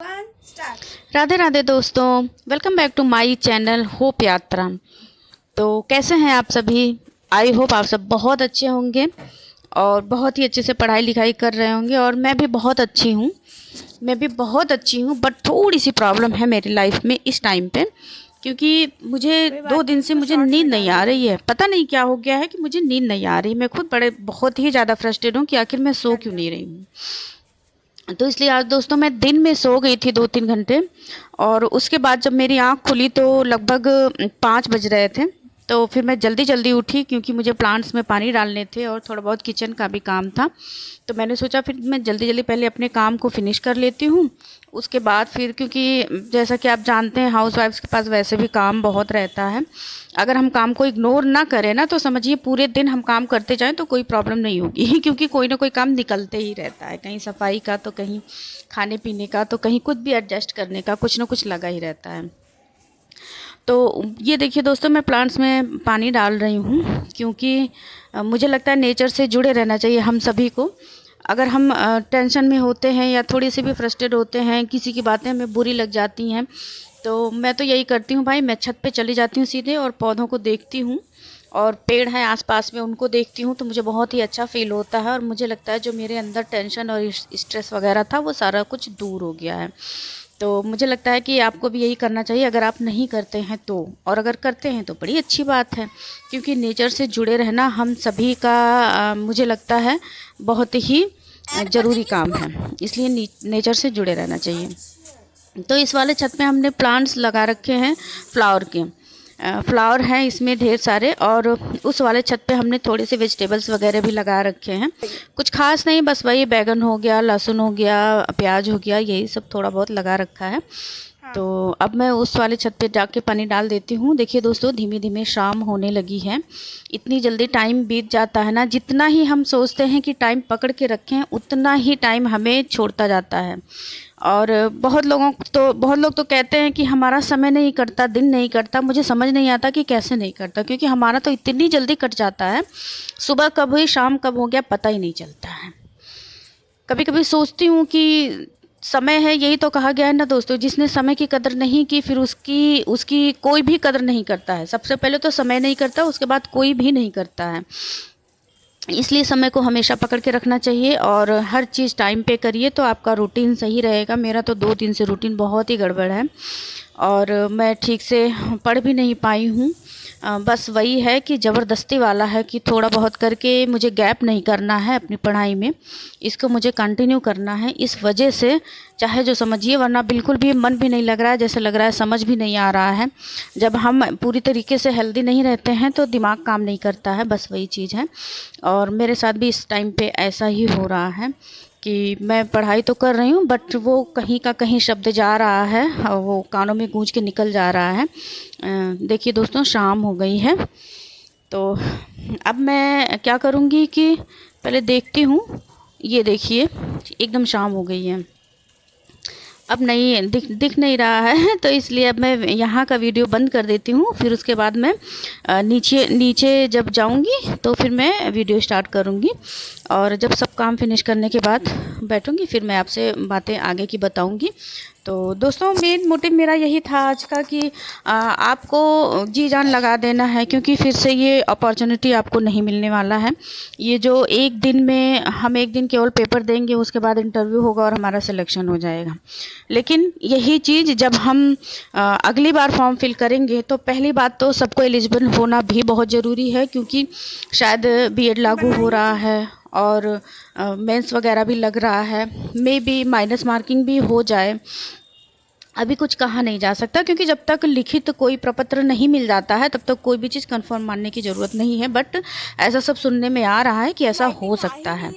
राधे राधे दोस्तों, welcome back to my channel hope यात्रा। तो कैसे हैं आप सभी? आई होप आप सब बहुत अच्छे होंगे और बहुत ही अच्छे से पढ़ाई लिखाई कर रहे होंगे। और मैं भी बहुत अच्छी हूँ, बट थोड़ी सी प्रॉब्लम है मेरी लाइफ में इस टाइम पे, क्योंकि मुझे 2 दिन से मुझे नींद नहीं आ रही है। पता नहीं क्या हो गया है कि मुझे नींद नहीं आ रही। मैं खुद बहुत ही ज़्यादा फ्रस्ट्रेट हूँ कि आखिर मैं सो क्यों नहीं रही हूँ। तो इसलिए आज दोस्तों मैं दिन में सो गई थी 2-3 घंटे, और उसके बाद जब मेरी आँख खुली तो लगभग 5 बज रहे थे। तो फिर मैं जल्दी जल्दी उठी, क्योंकि मुझे प्लांट्स में पानी डालने थे और थोड़ा बहुत किचन का भी काम था। तो मैंने सोचा फिर मैं जल्दी जल्दी पहले अपने काम को फिनिश कर लेती हूँ। उसके बाद फिर, क्योंकि जैसा कि आप जानते हैं हाउसवाइफ्स के पास वैसे भी काम बहुत रहता है। अगर हम काम को इग्नोर ना करें ना, तो समझिए पूरे दिन हम काम करते जाएं तो कोई प्रॉब्लम नहीं होगी क्योंकि कोई ना कोई काम निकलते ही रहता है, कहीं सफाई का तो कहीं खाने पीने का, तो कहीं कुछ भी एडजस्ट करने का कुछ ना कुछ लगा ही रहता है। तो ये देखिए दोस्तों, मैं प्लांट्स में पानी डाल रही हूँ, क्योंकि मुझे लगता है नेचर से जुड़े रहना चाहिए हम सभी को। अगर हम टेंशन में होते हैं या थोड़ी सी भी फ्रस्ट्रेट होते हैं, किसी की बातें हमें बुरी लग जाती हैं, तो मैं तो यही करती हूँ भाई, मैं छत पे चली जाती हूँ सीधे और पौधों को देखती हूँ, और पेड़ हैं आसपास में उनको देखती हूँ, तो मुझे बहुत ही अच्छा फील होता है। और मुझे लगता है जो मेरे अंदर टेंशन और स्ट्रेस वगैरह था वो सारा कुछ दूर हो गया है। तो मुझे लगता है कि आपको भी यही करना चाहिए, अगर आप नहीं करते हैं तो। और अगर करते हैं तो बड़ी अच्छी बात है, क्योंकि नेचर से जुड़े रहना हम सभी का मुझे लगता है बहुत ही ज़रूरी काम है। इसलिए नेचर से जुड़े रहना चाहिए। तो इस वाले छत में हमने प्लांट्स लगा रखे हैं फ्लावर के। फ्लावर हैं इसमें ढेर सारे, और उस वाले छत पे हमने थोड़े से वेजिटेबल्स वगैरह भी लगा रखे हैं। कुछ खास नहीं, बस वही बैगन हो गया, लहसुन हो गया, प्याज हो गया, यही सब थोड़ा बहुत लगा रखा है। तो अब मैं उस वाले छत पे जाके पानी डाल देती हूँ। देखिए दोस्तों, धीमे धीमे शाम होने लगी है। इतनी जल्दी टाइम बीत जाता है ना, जितना ही हम सोचते हैं कि टाइम पकड़ के रखें, उतना ही टाइम हमें छोड़ता जाता है। और बहुत लोग तो कहते हैं कि हमारा समय नहीं कटता, दिन नहीं कटता। मुझे समझ नहीं आता कि कैसे नहीं कटता, क्योंकि हमारा तो इतनी जल्दी कट जाता है। सुबह कब हुई शाम कब हो गया पता ही नहीं चलता है। कभी कभी सोचती हूँ कि समय है, यही तो कहा गया है ना दोस्तों, जिसने समय की कदर नहीं की फिर उसकी उसकी कोई भी कदर नहीं करता है। सबसे पहले तो समय नहीं करता, उसके बाद कोई भी नहीं करता है। इसलिए समय को हमेशा पकड़ के रखना चाहिए और हर चीज़ टाइम पे करिए, तो आपका रूटीन सही रहेगा। मेरा तो 2 दिन से रूटीन बहुत ही गड़बड़ है, और मैं ठीक से पढ़ भी नहीं पाई हूँ। बस वही है कि ज़बरदस्ती वाला है कि थोड़ा बहुत करके मुझे गैप नहीं करना है अपनी पढ़ाई में, इसको मुझे कंटिन्यू करना है। इस वजह से चाहे जो समझिए, वरना बिल्कुल भी मन भी नहीं लग रहा है, जैसे लग रहा है समझ भी नहीं आ रहा है। जब हम पूरी तरीके से हेल्दी नहीं रहते हैं तो दिमाग काम नहीं करता है, बस वही चीज़ है। और मेरे साथ भी इस टाइम पे ऐसा ही हो रहा है कि मैं पढ़ाई तो कर रही हूँ, बट वो कहीं का कहीं शब्द जा रहा है और वो कानों में गूंज के निकल जा रहा है। देखिए दोस्तों, शाम हो गई है, तो अब मैं क्या करूँगी कि पहले देखती हूँ। ये देखिए, एकदम शाम हो गई है, अब नहीं दिख नहीं रहा है, तो इसलिए अब मैं यहाँ का वीडियो बंद कर देती हूँ। फिर उसके बाद मैं नीचे नीचे जब जाऊँगी तो फिर मैं वीडियो स्टार्ट करूँगी, और जब सब काम फिनिश करने के बाद बैठूँगी फिर मैं आपसे बातें आगे की बताऊँगी। तो दोस्तों, मेन मोटिव मेरा यही था आज का कि आपको जी जान लगा देना है, क्योंकि फिर से ये अपॉर्चुनिटी आपको नहीं मिलने वाला है। ये जो एक दिन में हम एक दिन केवल पेपर देंगे, उसके बाद इंटरव्यू होगा और हमारा सिलेक्शन हो जाएगा। लेकिन यही चीज़ जब हम अगली बार फॉर्म फिल करेंगे, तो पहली बात तो सबको एलिजिबल होना भी बहुत ज़रूरी है, क्योंकि शायद बीएड लागू हो रहा है और मेंस वगैरह भी लग रहा है। मे बी माइनस मार्किंग भी हो जाए, अभी कुछ कहा नहीं जा सकता, क्योंकि जब तक लिखित कोई प्रपत्र नहीं मिल जाता है तब तक कोई भी चीज़ कंफर्म मानने की ज़रूरत नहीं है। बट ऐसा सब सुनने में आ रहा है कि ऐसा हो सकता है,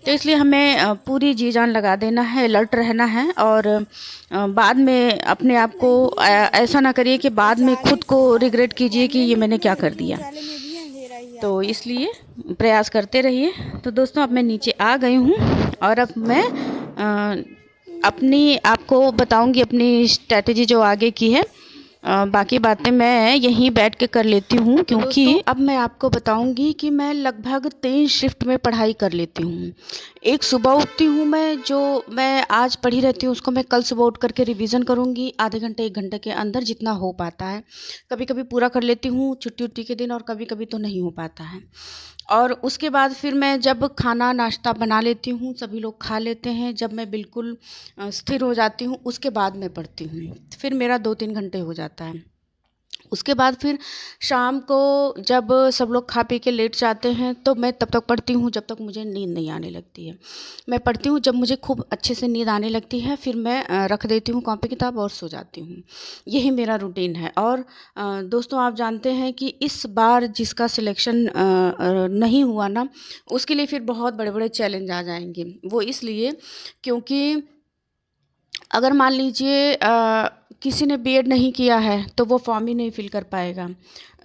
तो इसलिए हमें पूरी जी जान लगा देना है, अलर्ट रहना है। और बाद में अपने आप को ऐसा ना करिए कि बाद में खुद को रिग्रेट कीजिए कि ये मैंने क्या कर दिया। तो इसलिए प्रयास करते रहिए। तो दोस्तों, अब मैं नीचे आ गई हूँ, और अब मैं अपनी आपको बताऊंगी अपनी स्ट्रैटेजी जो आगे की है। बाकी बातें मैं यहीं बैठ के कर लेती हूँ, क्योंकि अब मैं आपको बताऊँगी कि मैं लगभग 3 शिफ्ट में पढ़ाई कर लेती हूँ। एक सुबह उठती हूँ मैं, जो मैं आज पढ़ी रहती हूँ उसको मैं कल सुबह उठ कर के रिवीज़न करूँगी आधे घंटे 1 घंटे के अंदर जितना हो पाता है। कभी-कभी पूरा कर लेती हूँ छुट्टी-वुट्टी के दिन, और कभी-कभी तो नहीं हो पाता है। और उसके बाद फिर मैं जब खाना नाश्ता बना लेती हूँ, सभी लोग खा लेते हैं, जब मैं बिल्कुल स्थिर हो जाती हूँ, उसके बाद मैं पढ़ती हूँ। फिर मेरा 2-3 घंटे हो जाता है। उसके बाद फिर शाम को जब सब लोग खा पी के लेट जाते हैं, तो मैं तब तक पढ़ती हूँ जब तक मुझे नींद नहीं आने लगती है। मैं पढ़ती हूँ, जब मुझे खूब अच्छे से नींद आने लगती है फिर मैं रख देती हूँ कॉपी किताब और सो जाती हूँ। यही मेरा रूटीन है। और दोस्तों, आप जानते हैं कि इस बार जिसका सिलेक्शन नहीं हुआ ना, उसके लिए फिर बहुत बड़े-बड़े चैलेंज आ जाएँगे। वो इसलिए क्योंकि अगर मान लीजिए किसी ने बीएड नहीं किया है तो वो फॉर्म ही नहीं फिल कर पाएगा।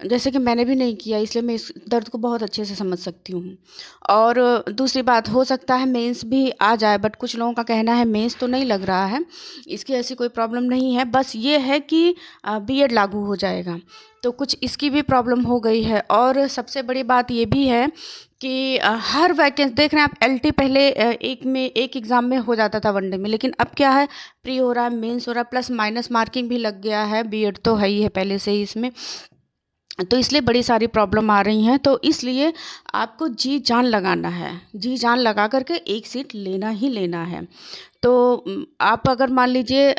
जैसे कि मैंने भी नहीं किया, इसलिए मैं इस दर्द को बहुत अच्छे से समझ सकती हूँ। और दूसरी बात, हो सकता है मेंस भी आ जाए, बट कुछ लोगों का कहना है मेंस तो नहीं लग रहा है, इसकी ऐसी कोई प्रॉब्लम नहीं है, बस ये है कि बीएड लागू हो जाएगा, तो कुछ इसकी भी प्रॉब्लम हो गई है। और सबसे बड़ी बात ये भी है कि हर वैकेंसी देख रहे हैं आप, एलटी पहले एक एग्ज़ाम में हो जाता था वनडे में, लेकिन अब क्या है, प्री हो रहा है, मेंस हो रहा है, प्लस माइनस मार्किंग भी लग गया है, बीएड तो है ही है पहले से ही इसमें, तो इसलिए बड़ी सारी प्रॉब्लम आ रही हैं। तो इसलिए आपको जी जान लगाना है, जी जान लगा करके एक सीट लेना ही लेना है। तो आप अगर मान लीजिए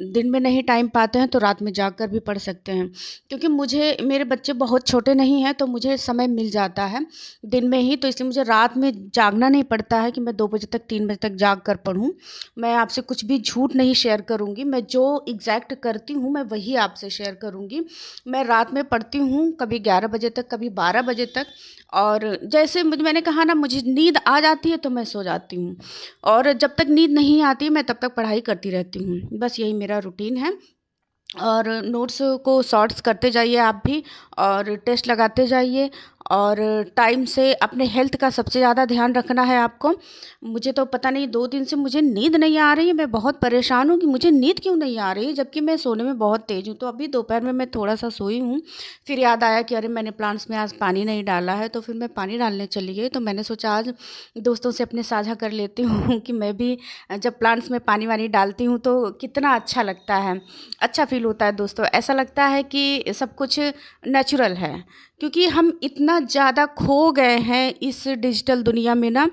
दिन में नहीं टाइम पाते हैं तो रात में जाग कर भी पढ़ सकते हैं, क्योंकि मेरे बच्चे बहुत छोटे नहीं हैं, तो मुझे समय मिल जाता है दिन में ही, तो इसलिए मुझे रात में जागना नहीं पड़ता है कि मैं 2 बजे तक 3 बजे तक जाग कर पढूँ। मैं आपसे कुछ भी झूठ नहीं शेयर करूँगी, मैं जो एग्ज़ैक्ट करती हूँ मैं वही आपसे शेयर करूँगी। मैं रात में पढ़ती हूँ, कभी 11 बजे तक, कभी 12 बजे तक, और जैसे मैंने कहा ना, मुझे नींद आ जाती है तो मैं सो जाती हूँ, और जब तक नींद नहीं आती मैं तब तक पढ़ाई करती रहती हूँ। बस यही मेरा रूटीन है। और नोट्स को शॉर्ट्स करते जाइए आप भी, और टेस्ट लगाते जाइए, और टाइम से अपने हेल्थ का सबसे ज़्यादा ध्यान रखना है आपको। मुझे तो पता नहीं 2 दिन से मुझे नींद नहीं आ रही है, मैं बहुत परेशान हूँ कि मुझे नींद क्यों नहीं आ रही है, जबकि मैं सोने में बहुत तेज़ हूँ। तो अभी दोपहर में मैं थोड़ा-सा सोई हूँ, फिर याद आया कि अरे मैंने प्लांट्स में आज पानी नहीं डाला है, तो फिर मैं पानी डालने चली गई। तो मैंने सोचा आज दोस्तों से अपने साझा कर लेती हूँ कि मैं भी जब प्लांट्स में पानी-वानी डालती हूँ तो कितना अच्छा लगता है, अच्छा फ़ील होता है दोस्तों। ऐसा लगता है कि सब कुछ नेचुरल है, क्योंकि हम इतना ज़्यादा खो गए हैं इस डिजिटल दुनिया में ना,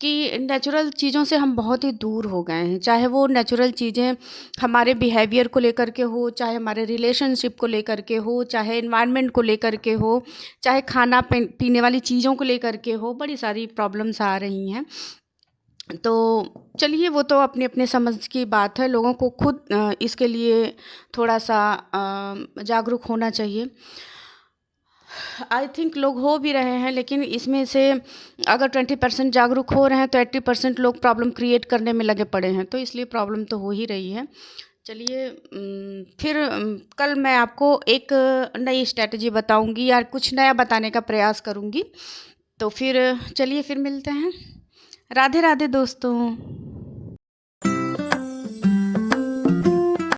कि नेचुरल चीज़ों से हम बहुत ही दूर हो गए हैं। चाहे वो नेचुरल चीज़ें हमारे बिहेवियर को लेकर के हो, चाहे हमारे रिलेशनशिप को लेकर के हो, चाहे एनवायरनमेंट को लेकर के हो, चाहे खाना पीने वाली चीज़ों को लेकर के हो, बड़ी सारी प्रॉब्लम्स आ रही हैं। तो चलिए, वो तो अपनी-अपनी समझ की बात है, लोगों को खुद इसके लिए थोड़ा-सा जागरूक होना चाहिए। आई थिंक लोग हो भी रहे हैं, लेकिन इसमें से अगर 20% जागरूक हो रहे हैं तो 80% लोग प्रॉब्लम क्रिएट करने में लगे पड़े हैं, तो इसलिए प्रॉब्लम तो हो ही रही है। चलिए, फिर कल मैं आपको एक नई स्ट्रैटेजी बताऊंगी या कुछ नया बताने का प्रयास करूंगी। तो फिर चलिए, फिर मिलते हैं। राधे राधे दोस्तों।